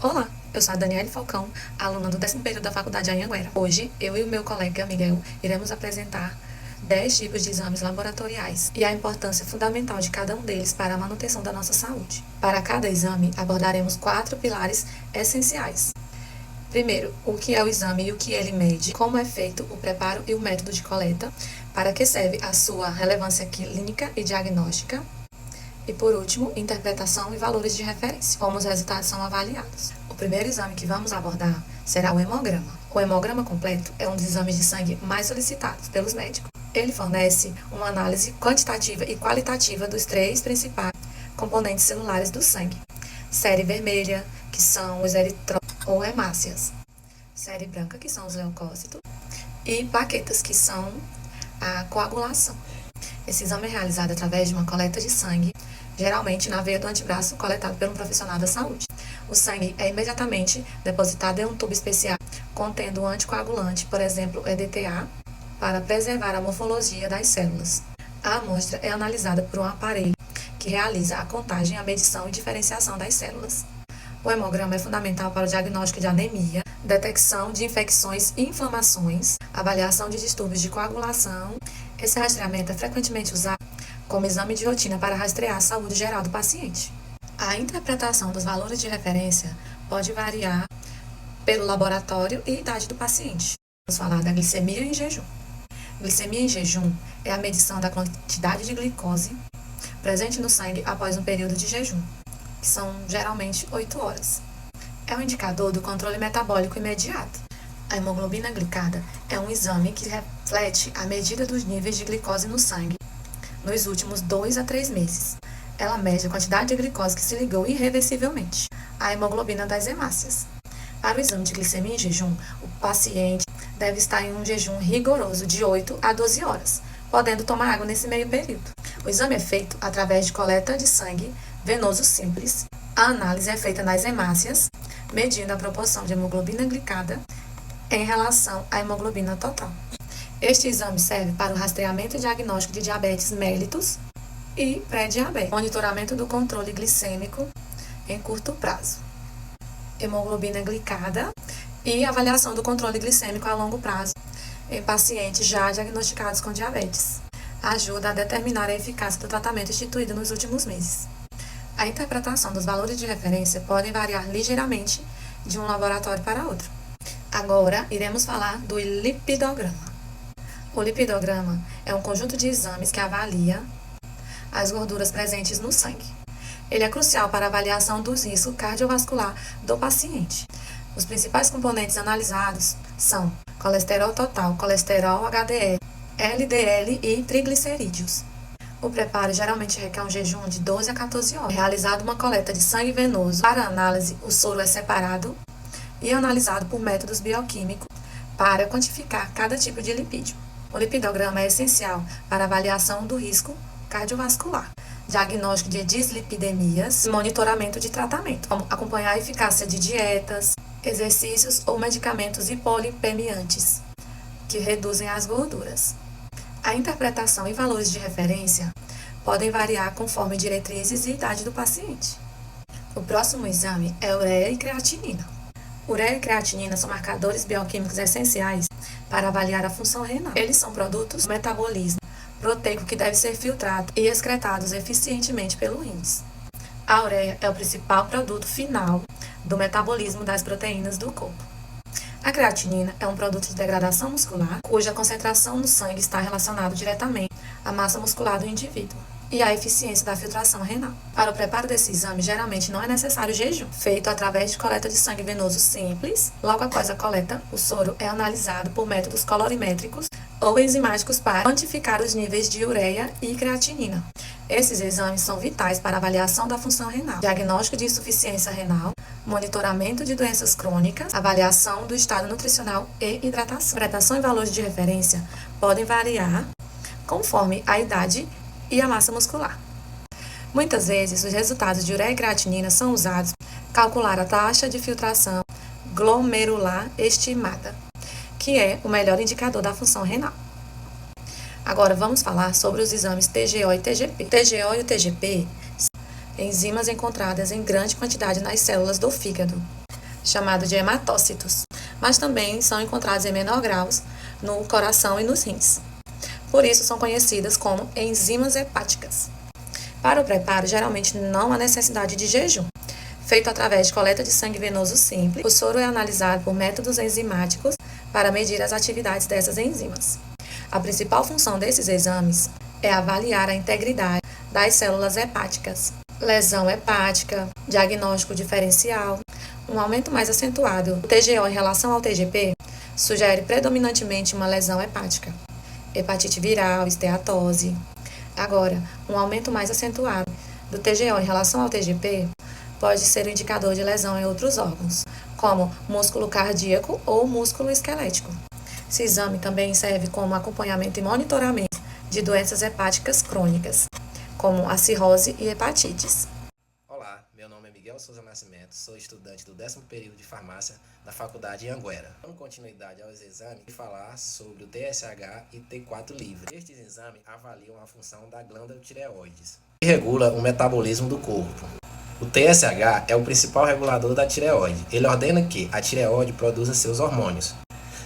Olá, eu sou a Daniele Falcão, aluna do 10º período da Faculdade Anhanguera. Hoje, eu e o meu colega Miguel iremos apresentar 10 tipos de exames laboratoriais e a importância fundamental de cada um deles para a manutenção da nossa saúde. Para cada exame, abordaremos 4 pilares essenciais. Primeiro, o que é o exame e o que ele mede, como é feito o preparo e o método de coleta, para que serve a sua relevância clínica e diagnóstica. E por último, interpretação e valores de referência, como os resultados são avaliados. O primeiro exame que vamos abordar será o hemograma. O hemograma completo é um dos exames de sangue mais solicitados pelos médicos. Ele fornece uma análise quantitativa e qualitativa dos 3 principais componentes celulares do sangue. Série vermelha, que são os eritrócitos ou hemácias. Série branca, que são os leucócitos. E plaquetas, que são a coagulação. Esse exame é realizado através de uma coleta de sangue, geralmente na veia do antebraço, coletado por um profissional da saúde. O sangue é imediatamente depositado em um tubo especial, contendo um anticoagulante, por exemplo, EDTA, para preservar a morfologia das células. A amostra é analisada por um aparelho que realiza a contagem, a medição e diferenciação das células. O hemograma é fundamental para o diagnóstico de anemia, detecção de infecções e inflamações, avaliação de distúrbios de coagulação. Esse rastreamento é frequentemente usado como exame de rotina para rastrear a saúde geral do paciente. A interpretação dos valores de referência pode variar pelo laboratório e idade do paciente. Vamos falar da glicemia em jejum. Glicemia em jejum é a medição da quantidade de glicose presente no sangue após um período de jejum, que são geralmente 8 horas. É um indicador do controle metabólico imediato. A hemoglobina glicada é um exame que reflete a medida dos níveis de glicose no sangue nos últimos 2 a 3 meses. Ela mede a quantidade de glicose que se ligou irreversivelmente à hemoglobina das hemácias. Para o exame de glicemia em jejum, o paciente deve estar em um jejum rigoroso de 8 a 12 horas, podendo tomar água nesse meio período. O exame é feito através de coleta de sangue venoso simples. A análise é feita nas hemácias, medindo a proporção de hemoglobina glicada em relação à hemoglobina total. Este exame serve para o rastreamento e diagnóstico de diabetes mellitus e pré-diabetes, monitoramento do controle glicêmico em curto prazo, hemoglobina glicada e avaliação do controle glicêmico a longo prazo em pacientes já diagnosticados com diabetes. Ajuda a determinar a eficácia do tratamento instituído nos últimos meses. A interpretação dos valores de referência podem variar ligeiramente de um laboratório para outro. Agora, iremos falar do lipidograma. O lipidograma é um conjunto de exames que avalia as gorduras presentes no sangue. Ele é crucial para a avaliação do risco cardiovascular do paciente. Os principais componentes analisados são colesterol total, colesterol HDL, LDL e triglicerídeos. O preparo geralmente requer um jejum de 12 a 14 horas. É realizada uma coleta de sangue venoso. Para análise, o soro é separado e analisado por métodos bioquímicos para quantificar cada tipo de lipídio. O lipidograma é essencial para a avaliação do risco cardiovascular, diagnóstico de dislipidemias e monitoramento de tratamento, como acompanhar a eficácia de dietas, exercícios ou medicamentos hipolipemiantes, que reduzem as gorduras. A interpretação e valores de referência podem variar conforme diretrizes e idade do paciente. O próximo exame é ureia e creatinina. Ureia e creatinina são marcadores bioquímicos essenciais para avaliar a função renal. Eles são produtos do metabolismo proteico que deve ser filtrado e excretados eficientemente pelo rins. A ureia é o principal produto final do metabolismo das proteínas do corpo. A creatinina é um produto de degradação muscular, cuja concentração no sangue está relacionada diretamente à massa muscular do indivíduo e à eficiência da filtração renal. Para o preparo desse exame, geralmente não é necessário jejum, feito através de coleta de sangue venoso simples. Logo após a coleta, o soro é analisado por métodos colorimétricos ou enzimáticos para quantificar os níveis de ureia e creatinina. Esses exames são vitais para a avaliação da função renal, diagnóstico de insuficiência renal, monitoramento de doenças crônicas, avaliação do estado nutricional e hidratação. Interpretação e valores de referência podem variar conforme a idade e a massa muscular. Muitas vezes, os resultados de ureia e creatinina são usados para calcular a taxa de filtração glomerular estimada, que é o melhor indicador da função renal. Agora vamos falar sobre os exames TGO e TGP. O TGO e o TGP são enzimas encontradas em grande quantidade nas células do fígado chamado de hematócitos, mas também são encontrados em menor grau no coração e nos rins. Por isso são conhecidas como enzimas hepáticas. Para o preparo, geralmente não há necessidade de jejum. Feito através de coleta de sangue venoso simples, o soro é analisado por métodos enzimáticos para medir as atividades dessas enzimas. A principal função desses exames é avaliar a integridade das células hepáticas, lesão hepática, diagnóstico diferencial. Um aumento mais acentuado do TGO em relação ao TGP sugere predominantemente uma lesão hepática, hepatite viral, esteatose. Agora, um aumento mais acentuado do TGO em relação ao TGP pode ser um indicador de lesão em outros órgãos, como músculo cardíaco ou músculo esquelético. Esse exame também serve como acompanhamento e monitoramento de doenças hepáticas crônicas, como a cirrose e hepatites. Olá, meu nome é Miguel Souza Nascimento, sou estudante do 10º período de farmácia da Faculdade Anhanguera. Dando continuidade aos exames, vou falar sobre o TSH e T4 livre. Estes exames avaliam a função da glândula tireoides, que regula o metabolismo do corpo. O TSH é o principal regulador da tireoide. Ele ordena que a tireoide produza seus hormônios.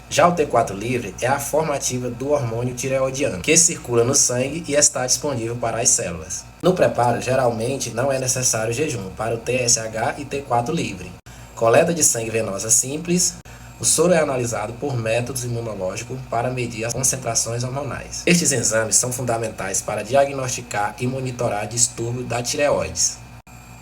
Já o T4 livre é a forma ativa do hormônio tireoidiano, que circula no sangue e está disponível para as células. No preparo, geralmente não é necessário jejum para o TSH e T4 livre. Coleta de sangue venosa simples. O soro é analisado por métodos imunológicos para medir as concentrações hormonais. Estes exames são fundamentais para diagnosticar e monitorar distúrbios da tireoide,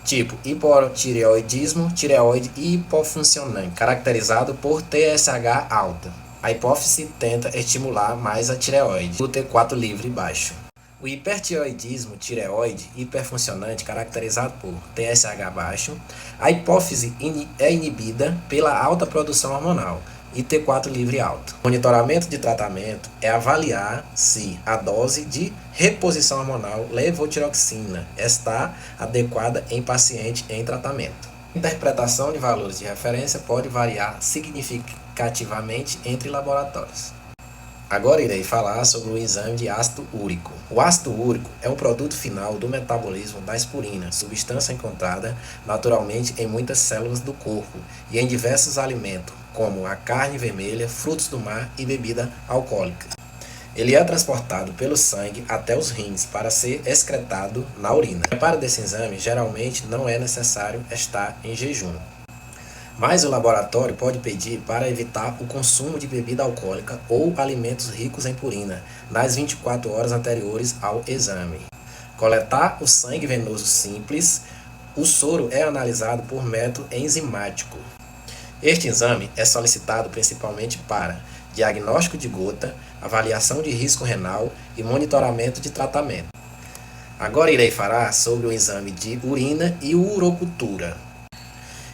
tipo hipotireoidismo, tireoide hipofuncionante, caracterizado por TSH alta. A hipófise tenta estimular mais a tireoide, o T4 livre baixo. O hipertireoidismo tireoide hiperfuncionante, caracterizado por TSH baixo. A hipófise é inibida pela alta produção hormonal e T4 livre alto. O monitoramento de tratamento é avaliar se a dose de reposição hormonal levotiroxina está adequada em paciente em tratamento. A interpretação de valores de referência pode variar significativamente entre laboratórios. Agora irei falar sobre o exame de ácido úrico. O ácido úrico é um produto final do metabolismo da aspirina, substância encontrada naturalmente em muitas células do corpo e em diversos alimentos, como a carne vermelha, frutos do mar e bebida alcoólica. Ele é transportado pelo sangue até os rins para ser excretado na urina. O preparo desse exame geralmente não é necessário estar em jejum, mas o laboratório pode pedir para evitar o consumo de bebida alcoólica ou alimentos ricos em purina nas 24 horas anteriores ao exame. Coletar o sangue venoso simples. O soro é analisado por método enzimático. Este exame é solicitado principalmente para diagnóstico de gota, avaliação de risco renal e monitoramento de tratamento. Agora irei falar sobre o exame de urina e urocultura.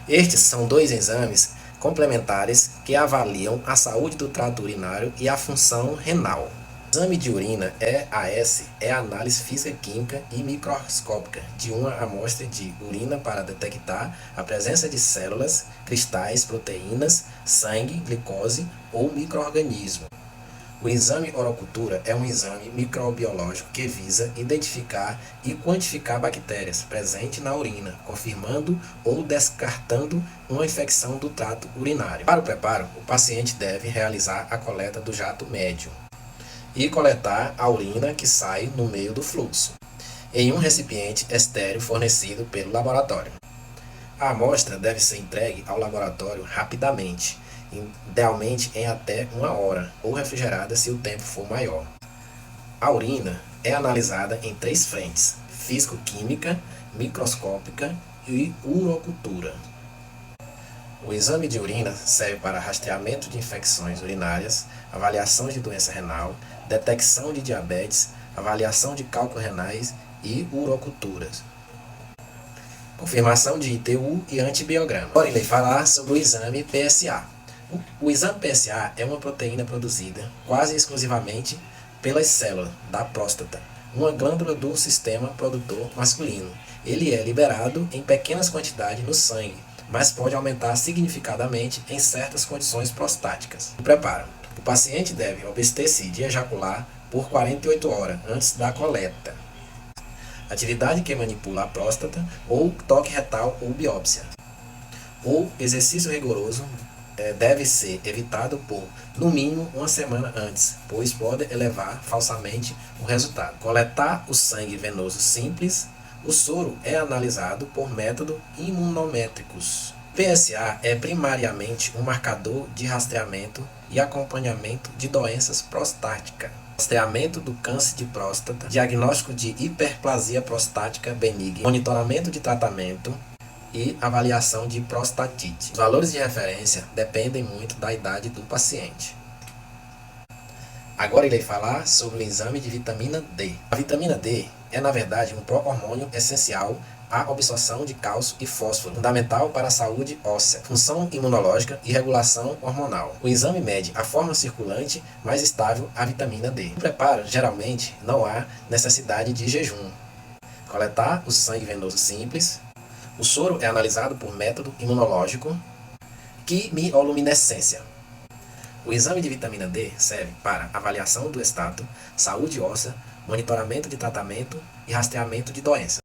Estes são dois exames complementares que avaliam a saúde do trato urinário e a função renal. O exame de urina EAS é a análise física-química e microscópica de uma amostra de urina para detectar a presença de células, cristais, proteínas, sangue, glicose ou micro-organismo. O exame orocultura é um exame microbiológico que visa identificar e quantificar bactérias presentes na urina, confirmando ou descartando uma infecção do trato urinário. Para o preparo, o paciente deve realizar a coleta do jato médio e coletar a urina que sai no meio do fluxo, em um recipiente estéril fornecido pelo laboratório. A amostra deve ser entregue ao laboratório rapidamente, idealmente em até 1 hora, ou refrigerada se o tempo for maior. A urina é analisada em 3 frentes: físico-química, microscópica e urocultura. O exame de urina serve para rastreamento de infecções urinárias, avaliação de doença renal, detecção de diabetes, avaliação de cálculos renais e uroculturas. Confirmação de ITU e antibiograma. Agora irei falar sobre o exame PSA. O exame PSA é uma proteína produzida quase exclusivamente pelas células da próstata, uma glândula do sistema produtor masculino. Ele é liberado em pequenas quantidades no sangue, mas pode aumentar significativamente em certas condições prostáticas. O preparo. O paciente deve abster-se de ejacular por 48 horas antes da coleta. Atividade que manipula a próstata ou toque retal ou biópsia. O exercício rigoroso deve ser evitado por, no mínimo, uma semana antes, pois pode elevar falsamente o resultado. Coletar o sangue venoso simples. O soro é analisado por métodos imunométricos. PSA é primariamente um marcador de rastreamento e acompanhamento de doenças prostáticas. Rastreamento do câncer de próstata, diagnóstico de hiperplasia prostática benigna, monitoramento de tratamento e avaliação de prostatite. Os valores de referência dependem muito da idade do paciente. Agora irei falar sobre o exame de vitamina D. A vitamina D é, na verdade, um pró-hormônio essencial à absorção de cálcio e fósforo, fundamental para a saúde óssea, função imunológica e regulação hormonal. O exame mede a forma circulante mais estável à vitamina D. No preparo, geralmente, não há necessidade de jejum. Coletar o sangue venoso simples. O soro é analisado por método imunológico, quimioluminescência. O exame de vitamina D serve para avaliação do estado, saúde óssea, monitoramento de tratamento e rastreamento de doenças.